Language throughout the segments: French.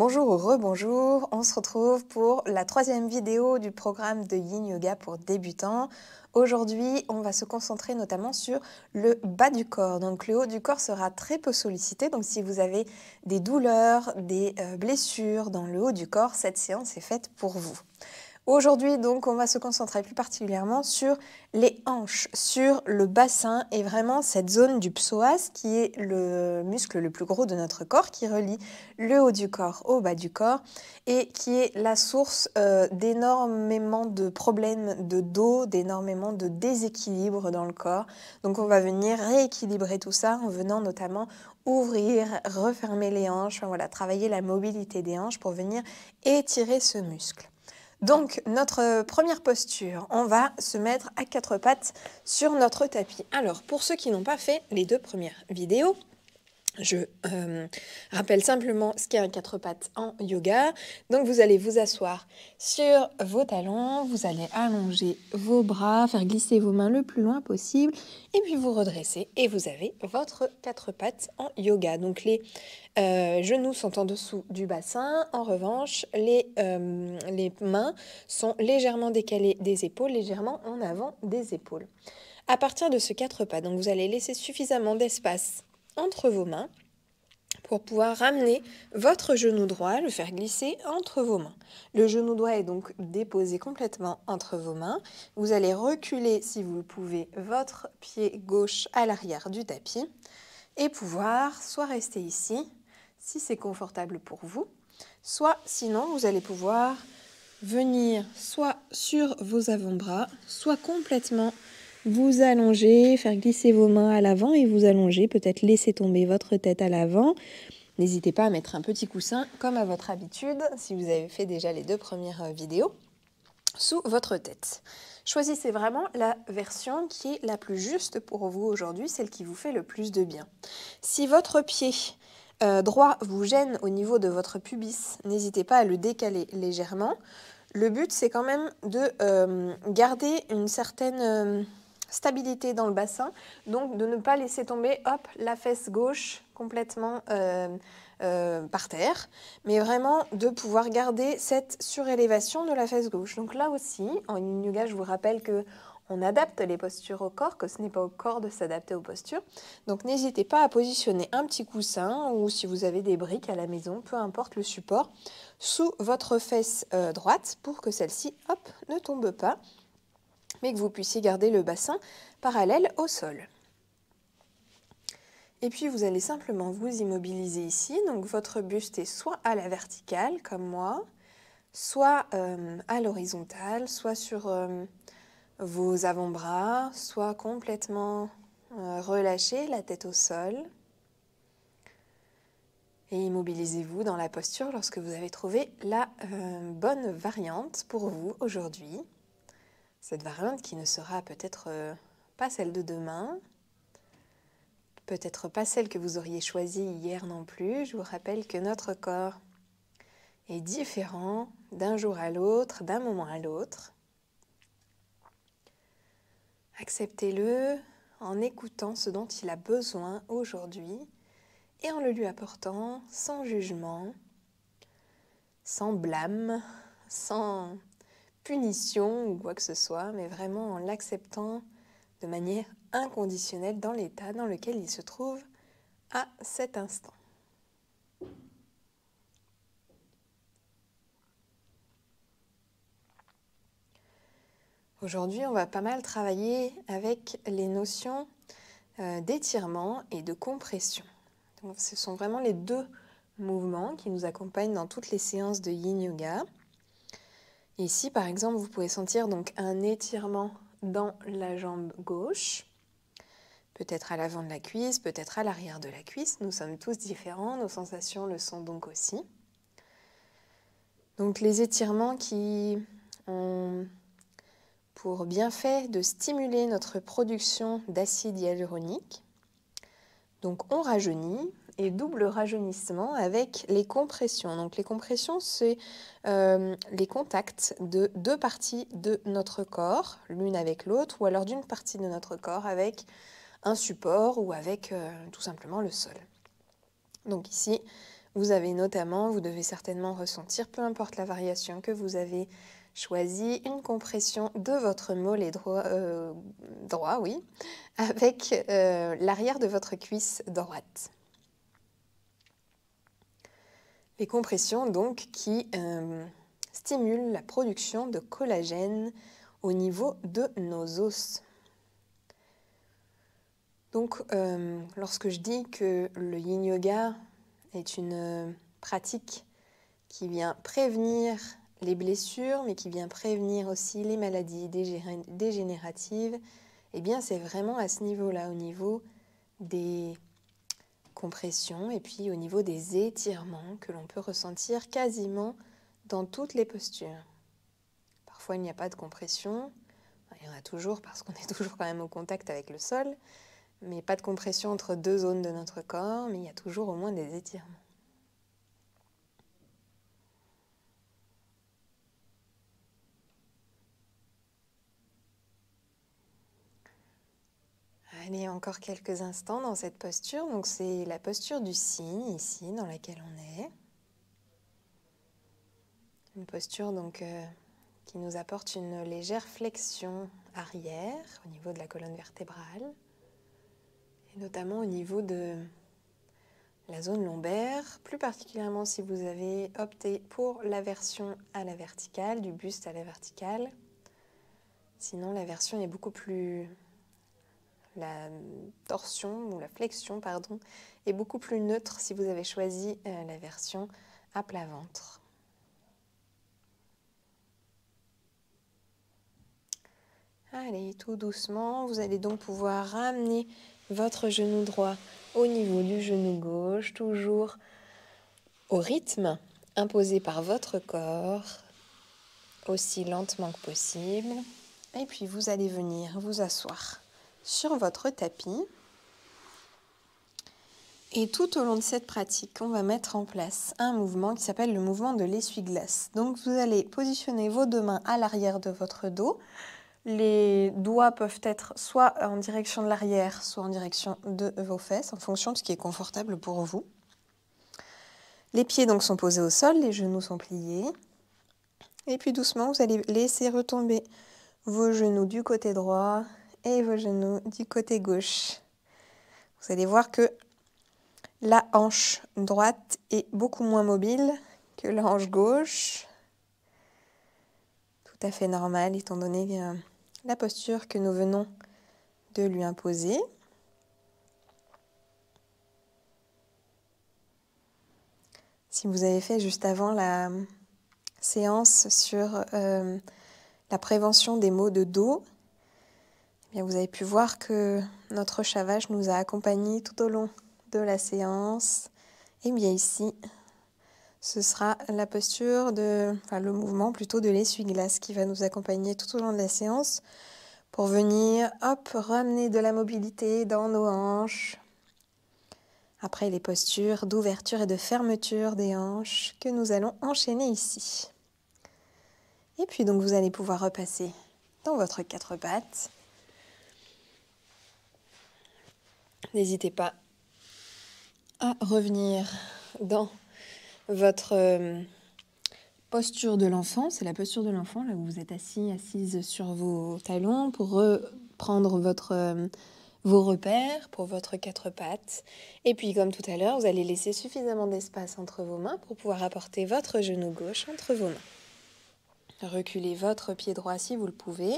Bonjour ou rebonjour, on se retrouve pour la troisième vidéo du programme de Yin Yoga pour débutants. Aujourd'hui, on va se concentrer notamment sur le bas du corps. Donc le haut du corps sera très peu sollicité, donc si vous avez des douleurs, des blessures dans le haut du corps, cette séance est faite pour vous. Aujourd'hui, donc, on va se concentrer plus particulièrement sur les hanches, sur le bassin et vraiment cette zone du psoas qui est le muscle le plus gros de notre corps, qui relie le haut du corps au bas du corps et qui est la source d'énormément de problèmes de dos, d'énormément de déséquilibre dans le corps. Donc, on va venir rééquilibrer tout ça en venant notamment ouvrir, refermer les hanches, enfin, voilà, travailler la mobilité des hanches pour venir étirer ce muscle. Donc, notre première posture, on va se mettre à quatre pattes sur notre tapis. Alors, pour ceux qui n'ont pas fait les deux premières vidéos, je rappelle simplement ce qu'est un quatre pattes en yoga. Donc, vous allez vous asseoir sur vos talons, vous allez allonger vos bras, faire glisser vos mains le plus loin possible, et puis vous redressez et vous avez votre quatre pattes en yoga. Donc, les genoux sont en dessous du bassin. En revanche, les mains sont légèrement décalées des épaules, légèrement en avant des épaules. À partir de ce quatre pattes, donc vous allez laisser suffisamment d'espace entre vos mains pour pouvoir ramener votre genou droit, le faire glisser entre vos mains. Le genou droit est donc déposé complètement entre vos mains. Vous allez reculer, si vous le pouvez, votre pied gauche à l'arrière du tapis et pouvoir soit rester ici, si c'est confortable pour vous, soit sinon vous allez pouvoir venir soit sur vos avant-bras, soit complètement vous allonger, faire glisser vos mains à l'avant et vous allonger, peut-être laisser tomber votre tête à l'avant. N'hésitez pas à mettre un petit coussin, comme à votre habitude, si vous avez fait déjà les deux premières vidéos, sous votre tête. Choisissez vraiment la version qui est la plus juste pour vous aujourd'hui, celle qui vous fait le plus de bien. Si votre pied droit vous gêne au niveau de votre pubis, n'hésitez pas à le décaler légèrement. Le but, c'est quand même de garder une certaine stabilité dans le bassin, donc de ne pas laisser tomber la fesse gauche complètement par terre, mais vraiment de pouvoir garder cette surélévation de la fesse gauche. Donc là aussi, en Yin Yoga, je vous rappelle que on adapte les postures au corps, que ce n'est pas au corps de s'adapter aux postures. Donc n'hésitez pas à positionner un petit coussin ou si vous avez des briques à la maison, peu importe le support, sous votre fesse droite pour que celle-ci, ne tombe pas, mais que vous puissiez garder le bassin parallèle au sol. Et puis vous allez simplement vous immobiliser ici, donc votre buste est soit à la verticale comme moi, soit à l'horizontale, soit sur vos avant-bras, soit complètement relâché, la tête au sol. Et immobilisez-vous dans la posture lorsque vous avez trouvé la bonne variante pour vous aujourd'hui. Cette variante qui ne sera peut-être pas celle de demain, peut-être pas celle que vous auriez choisie hier non plus. Je vous rappelle que notre corps est différent d'un jour à l'autre, d'un moment à l'autre. Acceptez-le en écoutant ce dont il a besoin aujourd'hui et en le lui apportant sans jugement, sans blâme, sans punition ou quoi que ce soit, mais vraiment en l'acceptant de manière inconditionnelle dans l'état dans lequel il se trouve à cet instant. Aujourd'hui, on va pas mal travailler avec les notions d'étirement et de compression. Donc, ce sont vraiment les deux mouvements qui nous accompagnent dans toutes les séances de Yin Yoga. Ici, par exemple, vous pouvez sentir donc un étirement dans la jambe gauche, peut-être à l'avant de la cuisse, peut-être à l'arrière de la cuisse. Nous sommes tous différents, nos sensations le sont donc aussi. Donc les étirements qui ont pour bienfait de stimuler notre production d'acide hyaluronique. Donc on rajeunit et double rajeunissement avec les compressions. Donc les compressions, c'est les contacts de deux parties de notre corps, l'une avec l'autre, ou alors d'une partie de notre corps avec un support ou avec tout simplement le sol. Donc ici, Vous avez notamment, vous devez certainement ressentir, peu importe la variation que vous avez choisie, une compression de votre mollet droit, oui, avec l'arrière de votre cuisse droite. Les compressions donc qui stimulent la production de collagène au niveau de nos os. Donc lorsque je dis que le yin yoga est une pratique qui vient prévenir les blessures, mais qui vient prévenir aussi les maladies dégénératives, eh bien c'est vraiment à ce niveau-là, au niveau des compressions et puis au niveau des étirements que l'on peut ressentir quasiment dans toutes les postures. Parfois il n'y a pas de compression, il y en a toujours parce qu'on est toujours quand même au contact avec le sol, mais pas de compression entre deux zones de notre corps, mais il y a toujours au moins des étirements. Allez, encore quelques instants dans cette posture. Donc c'est la posture du cygne ici dans laquelle on est. Une posture donc qui nous apporte une légère flexion arrière au niveau de la colonne vertébrale et notamment au niveau de la zone lombaire, plus particulièrement si vous avez opté pour la version à la verticale, du buste à la verticale. Sinon la version est beaucoup plus... La torsion ou la flexion, pardon, est beaucoup plus neutre si vous avez choisi la version à plat ventre. Allez, tout doucement, vous allez donc pouvoir ramener votre genou droit au niveau du genou gauche, toujours au rythme imposé par votre corps, aussi lentement que possible. Et puis vous allez venir vous asseoir sur votre tapis. Et tout au long de cette pratique, on va mettre en place un mouvement qui s'appelle le mouvement de l'essuie-glace. Donc vous allez positionner vos deux mains à l'arrière de votre dos. Les doigts peuvent être soit en direction de l'arrière, soit en direction de vos fesses, en fonction de ce qui est confortable pour vous. Les pieds donc sont posés au sol, les genoux sont pliés. Et puis doucement, vous allez laisser retomber vos genoux du côté droit et vos genoux du côté gauche. Vous allez voir que la hanche droite est beaucoup moins mobile que la hanche gauche. Tout à fait normal étant donné la posture que nous venons de lui imposer. Si vous avez fait juste avant la séance sur la prévention des maux de dos, eh bien vous avez pu voir que notre chavage nous a accompagnés tout au long de la séance. Et bien ici, ce sera la posture le mouvement plutôt de l'essuie-glace qui va nous accompagner tout au long de la séance pour venir, ramener de la mobilité dans nos hanches. Après les postures d'ouverture et de fermeture des hanches que nous allons enchaîner ici. Et puis donc vous allez pouvoir repasser dans votre quatre pattes. N'hésitez pas à revenir dans votre posture de l'enfant. C'est la posture de l'enfant, là où vous êtes assise sur vos talons pour reprendre vos repères pour votre quatre pattes. Et puis comme tout à l'heure, vous allez laisser suffisamment d'espace entre vos mains pour pouvoir apporter votre genou gauche entre vos mains. Reculez votre pied droit si vous le pouvez.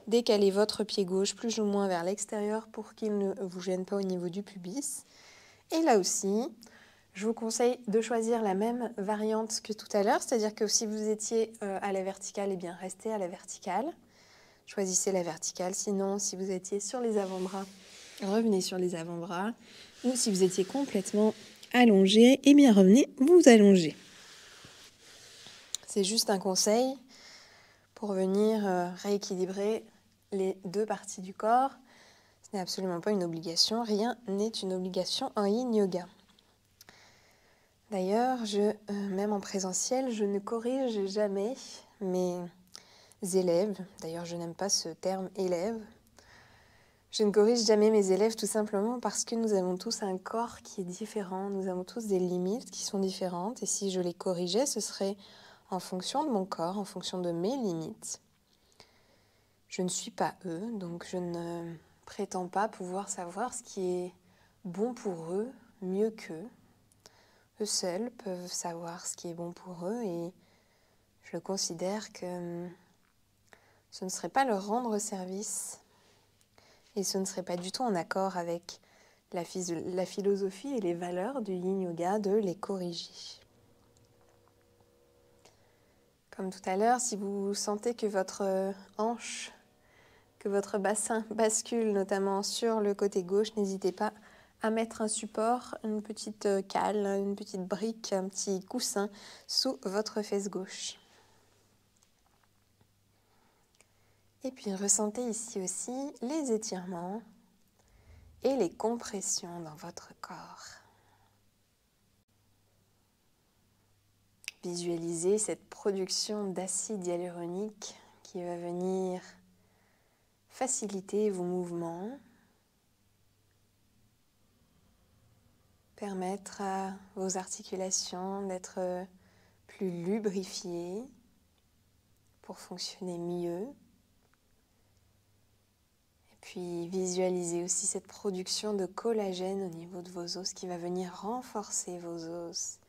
Décalez votre pied gauche plus ou moins vers l'extérieur pour qu'il ne vous gêne pas au niveau du pubis. Et là aussi, je vous conseille de choisir la même variante que tout à l'heure, c'est-à-dire que si vous étiez à la verticale, eh bien restez à la verticale. Choisissez la verticale, sinon si vous étiez sur les avant-bras, revenez sur les avant-bras. Ou si vous étiez complètement allongé, eh bien revenez vous allonger. C'est juste un conseil pour venir rééquilibrer les deux parties du corps. Ce n'est absolument pas une obligation, rien n'est une obligation en yin yoga. D'ailleurs, même en présentiel, je ne corrige jamais mes élèves. D'ailleurs, je n'aime pas ce terme élève. Je ne corrige jamais mes élèves tout simplement parce que nous avons tous un corps qui est différent, nous avons tous des limites qui sont différentes et si je les corrigeais, ce serait en fonction de mon corps, en fonction de mes limites. Je ne suis pas eux, donc je ne prétends pas pouvoir savoir ce qui est bon pour eux mieux qu'eux. Eux seuls peuvent savoir ce qui est bon pour eux et je considère que ce ne serait pas leur rendre service et ce ne serait pas du tout en accord avec la philosophie et les valeurs du Yin Yoga de les corriger. Comme tout à l'heure, si vous sentez que votre hanche, que votre bassin bascule notamment sur le côté gauche, n'hésitez pas à mettre un support, une petite cale, une petite brique, un petit coussin sous votre fesse gauche. Et puis ressentez ici aussi les étirements et les compressions dans votre corps. Visualisez cette production d'acide hyaluronique qui va venir faciliter vos mouvements, permettre à vos articulations d'être plus lubrifiées pour fonctionner mieux. Et puis visualisez aussi cette production de collagène au niveau de vos os qui va venir renforcer vos os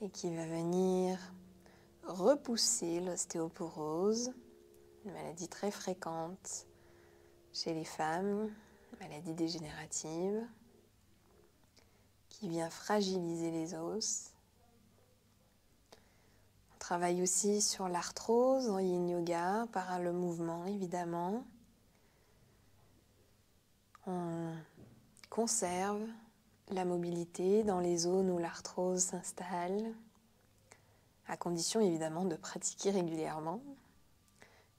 et qui va venir repousser l'ostéoporose, une maladie très fréquente chez les femmes, maladie dégénérative, qui vient fragiliser les os. On travaille aussi sur l'arthrose en Yin Yoga, par le mouvement évidemment. On conserve la mobilité dans les zones où l'arthrose s'installe, à condition évidemment de pratiquer régulièrement.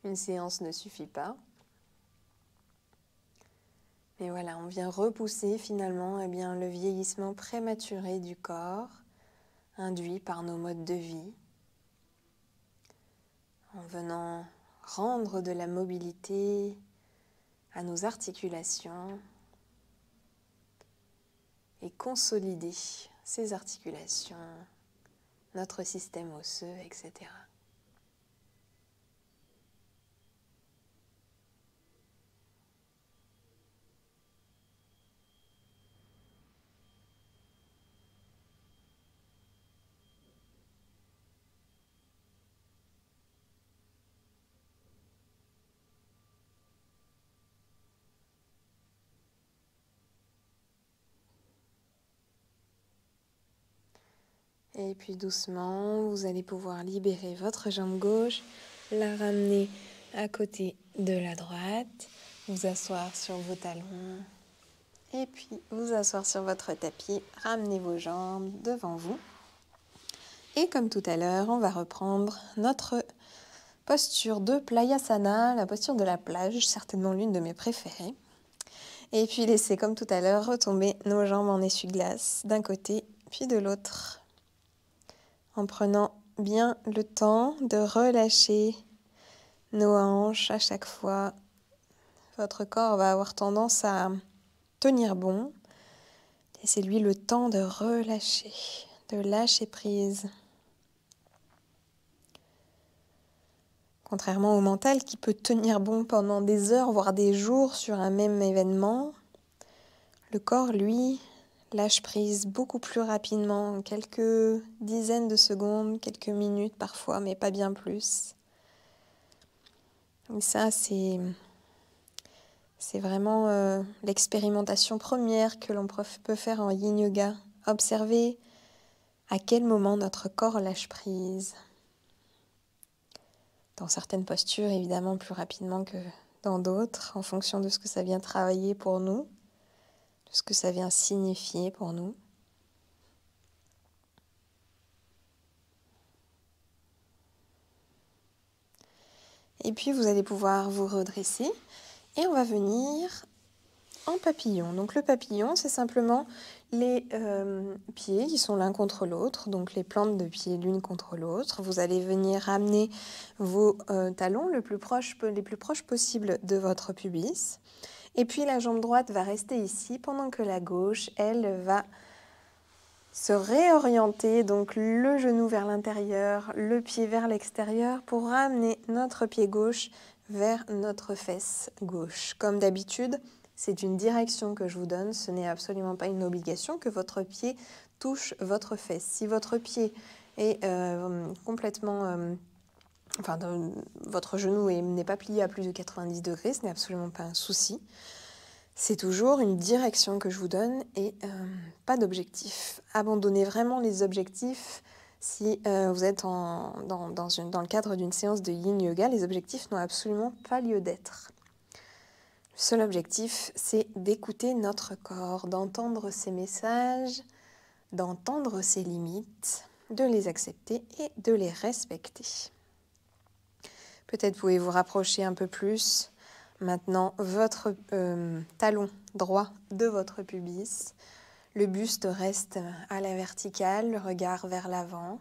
Une séance ne suffit pas. Mais voilà, on vient repousser finalement le vieillissement prématuré du corps, induit par nos modes de vie, en venant rendre de la mobilité à nos articulations et consolider ces articulations, notre système osseux, etc. Et puis doucement, vous allez pouvoir libérer votre jambe gauche, la ramener à côté de la droite, vous asseoir sur vos talons et puis vous asseoir sur votre tapis, ramenez vos jambes devant vous. Et comme tout à l'heure, on va reprendre notre posture de Playasana, la posture de la plage, certainement l'une de mes préférées. Et puis laisser comme tout à l'heure retomber nos jambes en essuie-glace d'un côté puis de l'autre. En prenant bien le temps de relâcher nos hanches à chaque fois. Votre corps va avoir tendance à tenir bon. Laissez-lui le temps de relâcher, de lâcher prise. Contrairement au mental qui peut tenir bon pendant des heures, voire des jours sur un même événement, le corps, lui, lâche prise beaucoup plus rapidement, quelques dizaines de secondes, quelques minutes parfois, mais pas bien plus. Et ça, c'est vraiment l'expérimentation première que l'on peut faire en Yin Yoga. Observer à quel moment notre corps lâche prise. Dans certaines postures, évidemment, plus rapidement que dans d'autres, en fonction de ce que ça vient travailler pour nous, de ce que ça vient signifier pour nous. Et puis, vous allez pouvoir vous redresser et on va venir en papillon. Donc, le papillon, c'est simplement les pieds qui sont l'un contre l'autre, donc les plantes de pieds l'une contre l'autre. Vous allez venir ramener vos talons les plus proches possibles de votre pubis. Et puis la jambe droite va rester ici pendant que la gauche, elle, va se réorienter, donc le genou vers l'intérieur, le pied vers l'extérieur pour ramener notre pied gauche vers notre fesse gauche. Comme d'habitude, c'est une direction que je vous donne, ce n'est absolument pas une obligation que votre pied touche votre fesse. Si votre pied est complètement... votre genou n'est pas plié à plus de 90 degrés, ce n'est absolument pas un souci. C'est toujours une direction que je vous donne et pas d'objectif. Abandonnez vraiment les objectifs si vous êtes dans le cadre d'une séance de Yin Yoga. Les objectifs n'ont absolument pas lieu d'être. Le seul objectif, c'est d'écouter notre corps, d'entendre ses messages, d'entendre ses limites, de les accepter et de les respecter. Peut-être pouvez-vous rapprocher un peu plus. Maintenant, votre talon droit de votre pubis. Le buste reste à la verticale, le regard vers l'avant.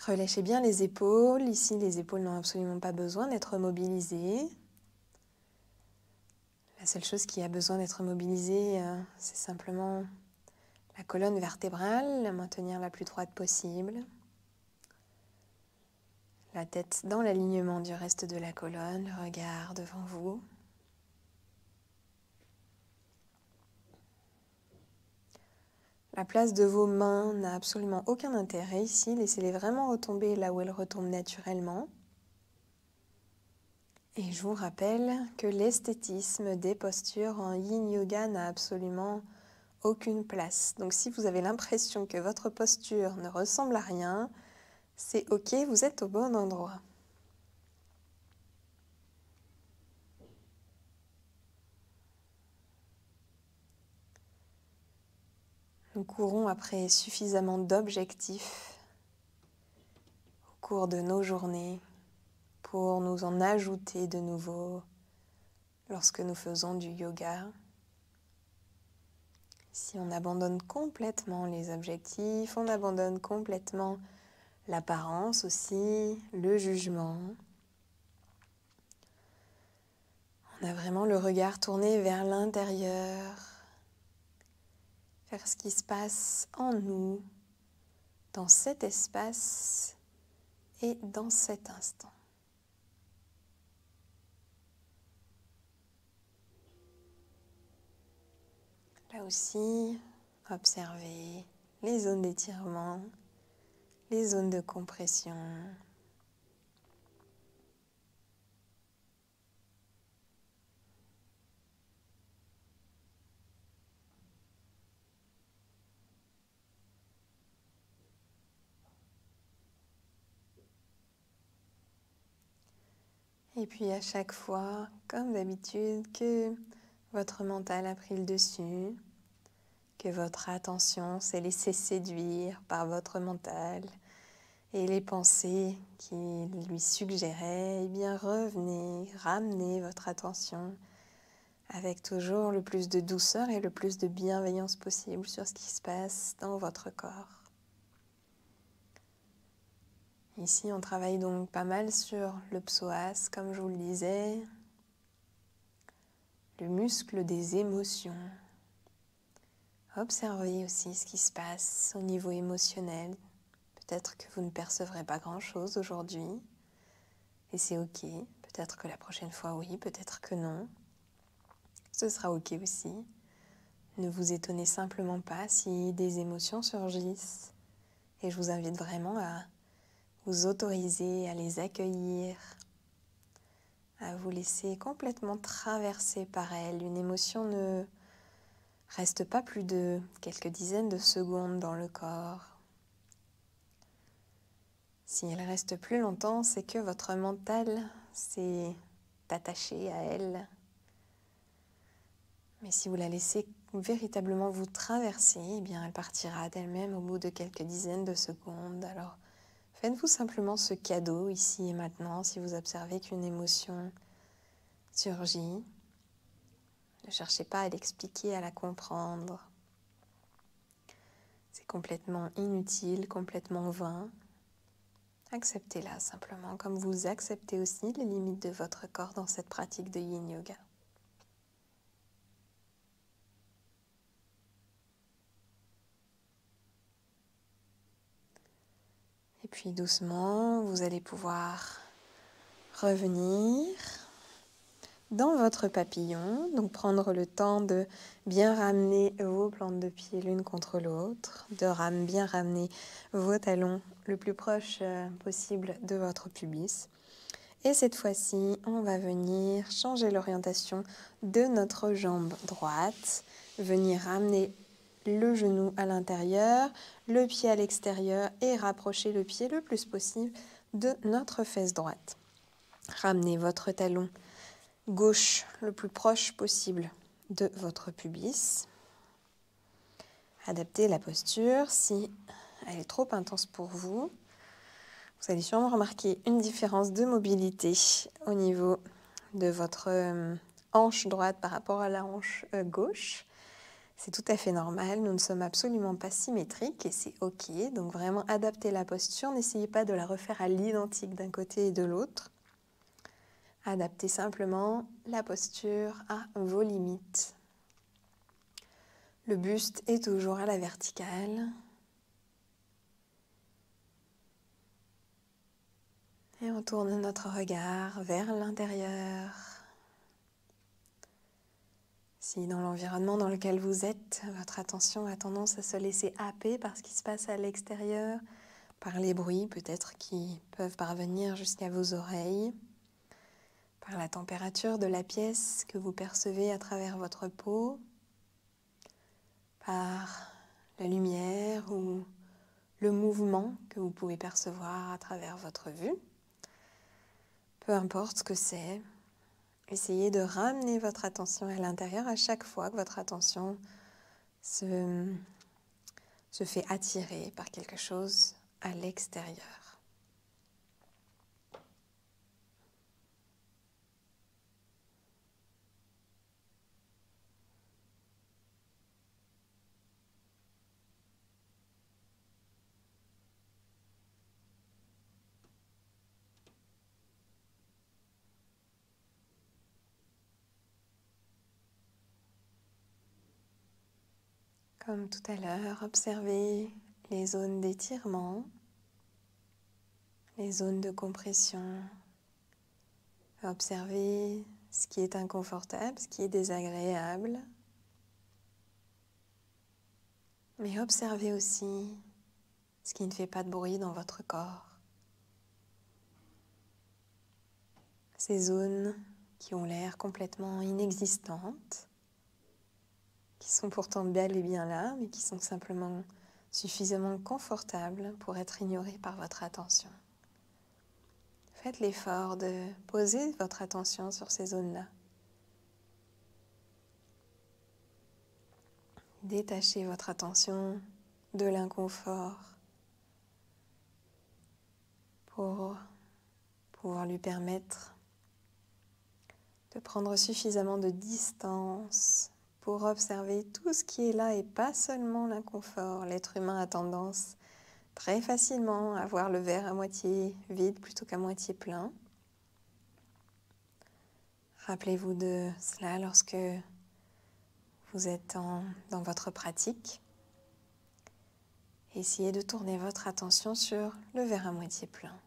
Relâchez bien les épaules. Ici, les épaules n'ont absolument pas besoin d'être mobilisées. La seule chose qui a besoin d'être mobilisée, c'est simplement la colonne vertébrale, la maintenir la plus droite possible. La tête dans l'alignement du reste de la colonne, le regard devant vous. La place de vos mains n'a absolument aucun intérêt ici. Laissez-les vraiment retomber là où elles retombent naturellement. Et je vous rappelle que l'esthétisme des postures en Yin Yoga n'a absolument aucune place. Donc si vous avez l'impression que votre posture ne ressemble à rien, c'est ok, vous êtes au bon endroit. Nous courons après suffisamment d'objectifs au cours de nos journées pour nous en ajouter de nouveaux lorsque nous faisons du yoga. Si on abandonne complètement les objectifs, on abandonne complètement l'apparence aussi, le jugement. On a vraiment le regard tourné vers l'intérieur, vers ce qui se passe en nous, dans cet espace et dans cet instant. Là aussi, observez les zones d'étirement, les zones de compression. Et puis à chaque fois, comme d'habitude, que votre mental a pris le dessus, que votre attention s'est laissée séduire par votre mental et les pensées qui lui suggéraient, eh bien revenez, ramenez votre attention avec toujours le plus de douceur et le plus de bienveillance possible sur ce qui se passe dans votre corps. Ici, on travaille donc pas mal sur le psoas, comme je vous le disais, le muscle des émotions. Observez aussi ce qui se passe au niveau émotionnel. Peut-être que vous ne percevrez pas grand-chose aujourd'hui, et c'est ok. Peut-être que la prochaine fois, oui, peut-être que non. Ce sera ok aussi. Ne vous étonnez simplement pas si des émotions surgissent, et je vous invite vraiment à vous autoriser à les accueillir, à vous laisser complètement traverser par elles. Une émotion ne reste pas plus de quelques dizaines de secondes dans le corps. Si elle reste plus longtemps, c'est que votre mental s'est attaché à elle. Mais si vous la laissez véritablement vous traverser, eh bien elle partira d'elle-même au bout de quelques dizaines de secondes. Alors faites-vous simplement ce cadeau ici et maintenant si vous observez qu'une émotion surgit. Ne cherchez pas à l'expliquer, à la comprendre. C'est complètement inutile, complètement vain. Acceptez-la simplement, comme vous acceptez aussi les limites de votre corps dans cette pratique de Yin Yoga. Et puis doucement, vous allez pouvoir revenir dans votre papillon, donc prendre le temps de bien ramener vos plantes de pied l'une contre l'autre, de bien ramener vos talons le plus proche possible de votre pubis. Et cette fois-ci, on va venir changer l'orientation de notre jambe droite, venir ramener le genou à l'intérieur, le pied à l'extérieur et rapprocher le pied le plus possible de notre fesse droite. Ramenez votre talon gauche le plus proche possible de votre pubis. Adaptez la posture si elle est trop intense pour vous. Vous allez sûrement remarquer une différence de mobilité au niveau de votre hanche droite par rapport à la hanche gauche. C'est tout à fait normal, nous ne sommes absolument pas symétriques et c'est ok. Donc vraiment adaptez la posture, n'essayez pas de la refaire à l'identique d'un côté et de l'autre. Adaptez simplement la posture à vos limites. Le buste est toujours à la verticale. Et on tourne notre regard vers l'intérieur. Si dans l'environnement dans lequel vous êtes, votre attention a tendance à se laisser happer par ce qui se passe à l'extérieur, par les bruits peut-être qui peuvent parvenir jusqu'à vos oreilles, par la température de la pièce que vous percevez à travers votre peau, par la lumière ou le mouvement que vous pouvez percevoir à travers votre vue. Peu importe ce que c'est, essayez de ramener votre attention à l'intérieur à chaque fois que votre attention se fait attirer par quelque chose à l'extérieur. Comme tout à l'heure, observez les zones d'étirement, les zones de compression. Observez ce qui est inconfortable, ce qui est désagréable. Mais observez aussi ce qui ne fait pas de bruit dans votre corps. Ces zones qui ont l'air complètement inexistantes, qui sont pourtant bel et bien là, mais qui sont simplement suffisamment confortables pour être ignorées par votre attention. Faites l'effort de poser votre attention sur ces zones-là. Détachez votre attention de l'inconfort pour pouvoir lui permettre de prendre suffisamment de distance pour observer tout ce qui est là et pas seulement l'inconfort. L'être humain a tendance très facilement à voir le verre à moitié vide plutôt qu'à moitié plein. Rappelez-vous de cela lorsque vous êtes dans votre pratique. Essayez de tourner votre attention sur le verre à moitié plein,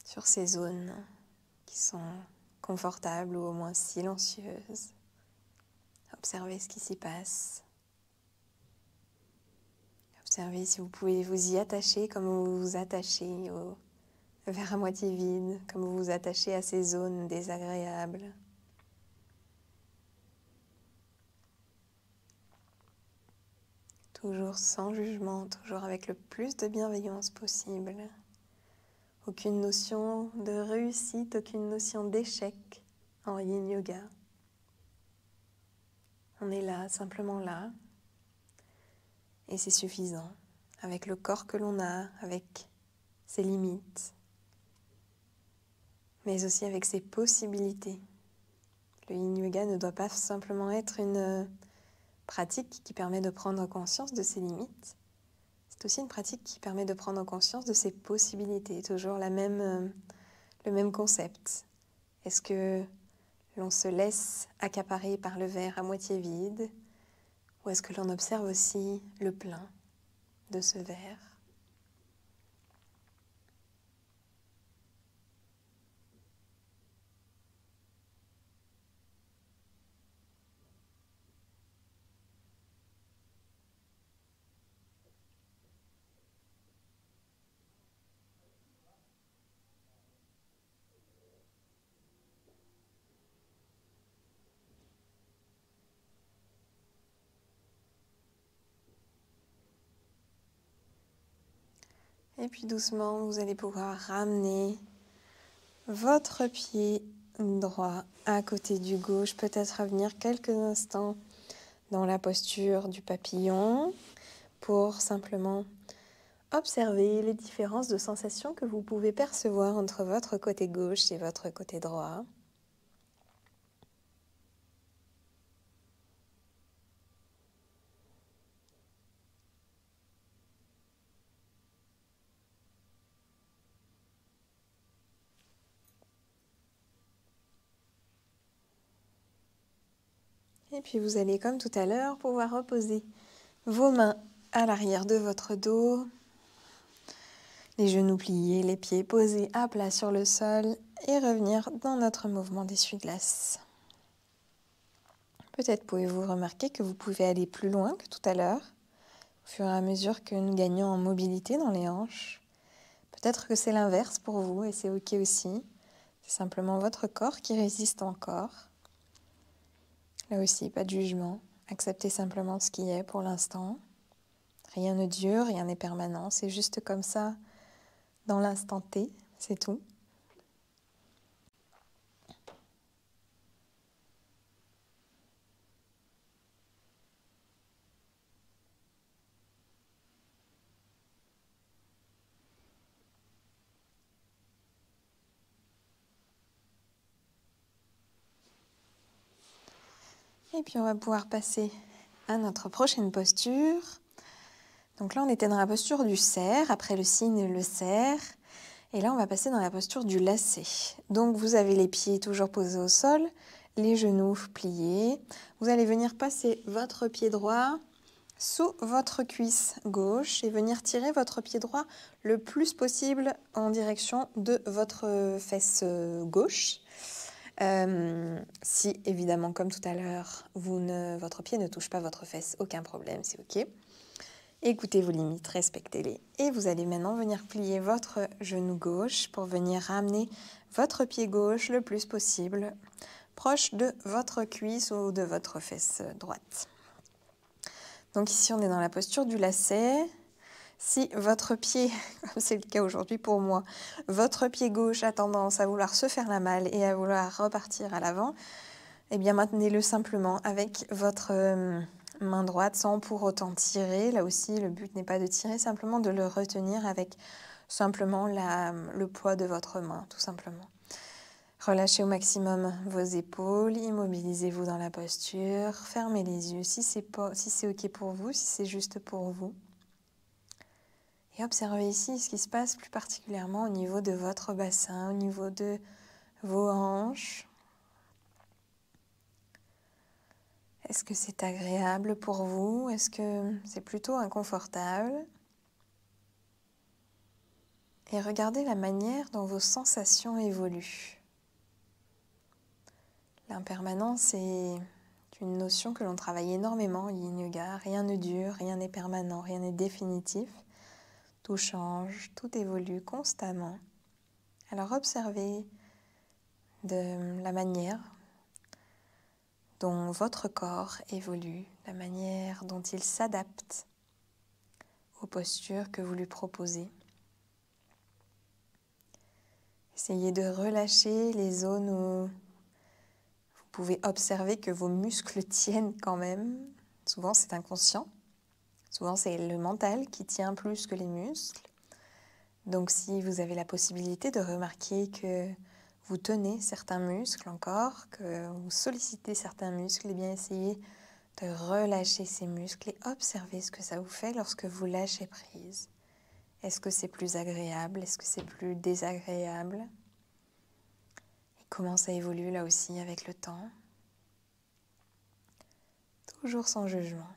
sur ces zones qui sont confortables ou au moins silencieuses. Observez ce qui s'y passe. Observez si vous pouvez vous y attacher comme vous vous attachez au verre à moitié vide, comme vous vous attachez à ces zones désagréables. Toujours sans jugement, toujours avec le plus de bienveillance possible. Aucune notion de réussite, aucune notion d'échec en Yin Yoga. On est là, simplement là, et c'est suffisant, avec le corps que l'on a, avec ses limites, mais aussi avec ses possibilités. Le Yin Yoga ne doit pas simplement être une pratique qui permet de prendre conscience de ses limites. C'est aussi une pratique qui permet de prendre conscience de ses possibilités, toujours le même concept. Est-ce que l'on se laisse accaparer par le verre à moitié vide ou est-ce que l'on observe aussi le plein de ce verre ? Et puis doucement, vous allez pouvoir ramener votre pied droit à côté du gauche, peut-être revenir quelques instants dans la posture du papillon pour simplement observer les différences de sensations que vous pouvez percevoir entre votre côté gauche et votre côté droit. Et puis vous allez, comme tout à l'heure, pouvoir reposer vos mains à l'arrière de votre dos, les genoux pliés, les pieds posés à plat sur le sol et revenir dans notre mouvement d'essuie-glace. Peut-être pouvez-vous remarquer que vous pouvez aller plus loin que tout à l'heure, au fur et à mesure que nous gagnons en mobilité dans les hanches. Peut-être que c'est l'inverse pour vous et c'est ok aussi. C'est simplement votre corps qui résiste encore. Là aussi, pas de jugement. Acceptez simplement ce qui est pour l'instant. Rien ne dure, rien n'est permanent. C'est juste comme ça, dans l'instant T, c'est tout. Et puis on va pouvoir passer à notre prochaine posture. Donc là, on était dans la posture du cerf, après le cygne, le cerf. Et là, on va passer dans la posture du lacet. Donc vous avez les pieds toujours posés au sol, les genoux pliés. Vous allez venir passer votre pied droit sous votre cuisse gauche et venir tirer votre pied droit le plus possible en direction de votre fesse gauche. Si évidemment, comme tout à l'heure, votre pied ne touche pas votre fesse, aucun problème, c'est ok. Écoutez vos limites, respectez-les. Et vous allez maintenant venir plier votre genou gauche pour venir ramener votre pied gauche le plus possible proche de votre cuisse ou de votre fesse droite. Donc ici, on est dans la posture du lacet. Si votre pied, comme c'est le cas aujourd'hui pour moi, votre pied gauche a tendance à vouloir se faire la malle et à vouloir repartir à l'avant, eh bien maintenez-le simplement avec votre main droite sans pour autant tirer. Là aussi, le but n'est pas de tirer, simplement de le retenir avec simplement le poids de votre main, tout simplement. Relâchez au maximum vos épaules, immobilisez-vous dans la posture, fermez les yeux si c'est ok pour vous, si c'est juste pour vous. Et observez ici ce qui se passe plus particulièrement au niveau de votre bassin, au niveau de vos hanches. Est-ce que c'est agréable pour vous? Est-ce que c'est plutôt inconfortable? Et regardez la manière dont vos sensations évoluent. L'impermanence est une notion que l'on travaille énormément en Yin Yoga. Rien ne dure, rien n'est permanent, rien n'est définitif. Tout change, tout évolue constamment. Alors observez de la manière dont votre corps évolue, la manière dont il s'adapte aux postures que vous lui proposez. Essayez de relâcher les zones où vous pouvez observer que vos muscles tiennent quand même. Souvent, c'est inconscient. Souvent, c'est le mental qui tient plus que les muscles. Donc, si vous avez la possibilité de remarquer que vous tenez certains muscles encore, que vous sollicitez certains muscles, eh bien, essayez de relâcher ces muscles et observez ce que ça vous fait lorsque vous lâchez prise. Est-ce que c'est plus agréable? Est-ce que c'est plus désagréable? Et comment ça évolue là aussi avec le temps? Toujours sans jugement.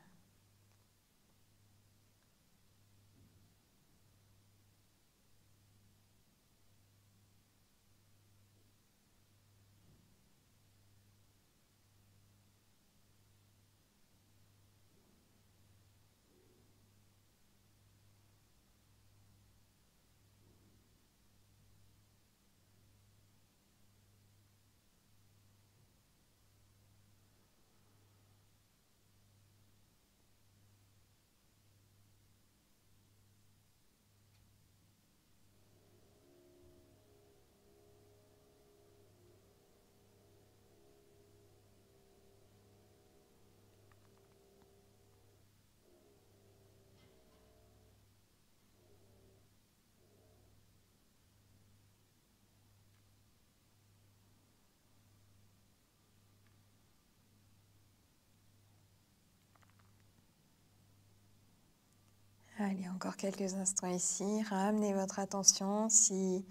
Allez, encore quelques instants ici. Ramenez votre attention si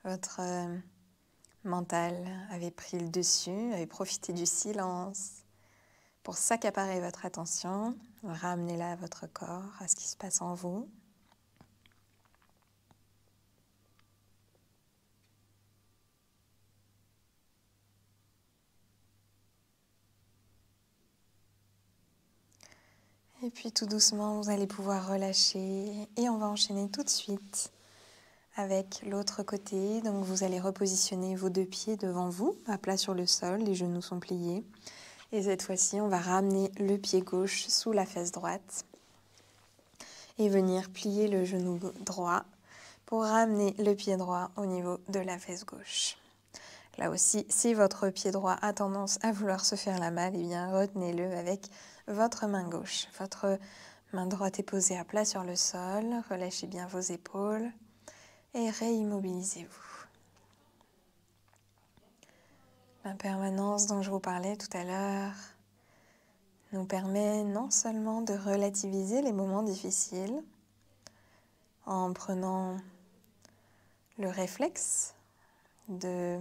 votre mental avait pris le dessus, avait profité du silence pour s'accaparer votre attention. Ramenez-la à votre corps, à ce qui se passe en vous. Et puis tout doucement, vous allez pouvoir relâcher et on va enchaîner tout de suite avec l'autre côté. Donc vous allez repositionner vos deux pieds devant vous, à plat sur le sol, les genoux sont pliés. Et cette fois-ci, on va ramener le pied gauche sous la fesse droite et venir plier le genou droit pour ramener le pied droit au niveau de la fesse gauche. Là aussi, si votre pied droit a tendance à vouloir se faire la malle, eh bien retenez-le avec votre main gauche. Votre main droite est posée à plat sur le sol. Relâchez bien vos épaules et réimmobilisez-vous. L'impermanence dont je vous parlais tout à l'heure nous permet non seulement de relativiser les moments difficiles en prenant le réflexe de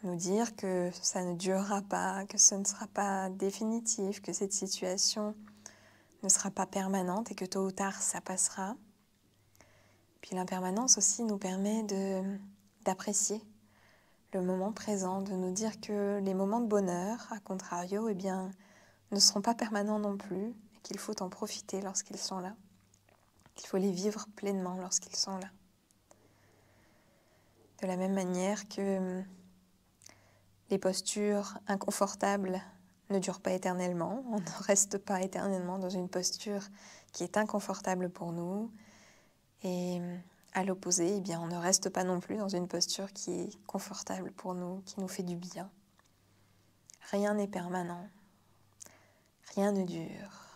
nous dire que ça ne durera pas, que ce ne sera pas définitif, que cette situation ne sera pas permanente et que tôt ou tard ça passera. Puis l'impermanence aussi nous permet d'apprécier le moment présent, de nous dire que les moments de bonheur, à contrario, eh bien, ne seront pas permanents non plus et qu'il faut en profiter lorsqu'ils sont là, qu'il faut les vivre pleinement lorsqu'ils sont là. De la même manière que les postures inconfortables ne durent pas éternellement. On ne reste pas éternellement dans une posture qui est inconfortable pour nous. Et à l'opposé, eh bien, on ne reste pas non plus dans une posture qui est confortable pour nous, qui nous fait du bien. Rien n'est permanent. Rien ne dure.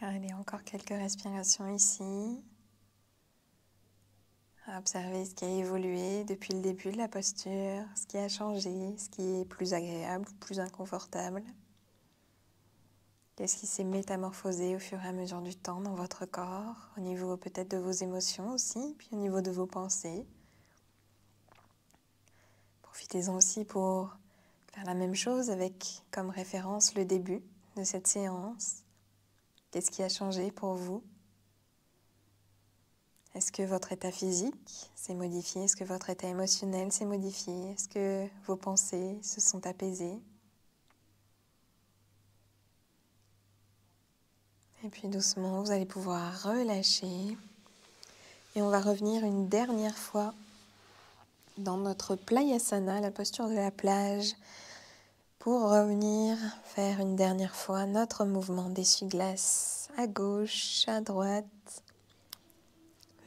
Allez, encore quelques respirations ici. Observez ce qui a évolué depuis le début de la posture, ce qui a changé, ce qui est plus agréable ou plus inconfortable. Qu'est-ce qui s'est métamorphosé au fur et à mesure du temps dans votre corps, au niveau peut-être de vos émotions aussi, puis au niveau de vos pensées. Profitez-en aussi pour faire la même chose avec comme référence le début de cette séance. Qu'est-ce qui a changé pour vous Est-ce que votre état physique s'est modifié? Est-ce que votre état émotionnel s'est modifié? Est-ce que vos pensées se sont apaisées? Et puis doucement, vous allez pouvoir relâcher. Et on va revenir une dernière fois dans notre Playasana, la posture de la plage, pour revenir faire une dernière fois notre mouvement d'essuie-glace à gauche, à droite.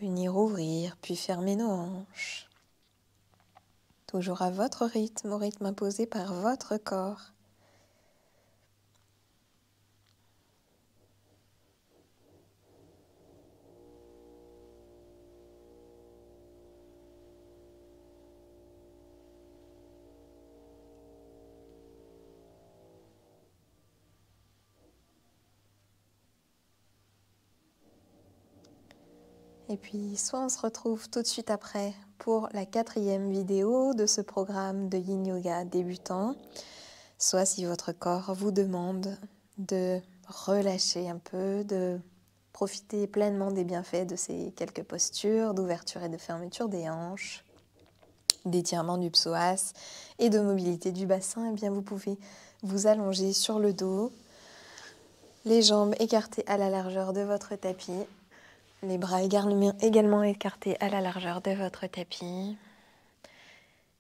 Venir ouvrir, puis fermer nos hanches. Toujours à votre rythme, au rythme imposé par votre corps. Et puis, soit on se retrouve tout de suite après pour la 4e vidéo de ce programme de Yin Yoga débutant, soit si votre corps vous demande de relâcher un peu, de profiter pleinement des bienfaits de ces quelques postures d'ouverture et de fermeture des hanches, d'étirement du psoas et de mobilité du bassin, eh bien vous pouvez vous allonger sur le dos, les jambes écartées à la largeur de votre tapis, les bras également écartés à la largeur de votre tapis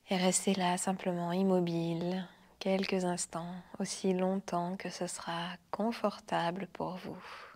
et restez là simplement immobile quelques instants, aussi longtemps que ce sera confortable pour vous.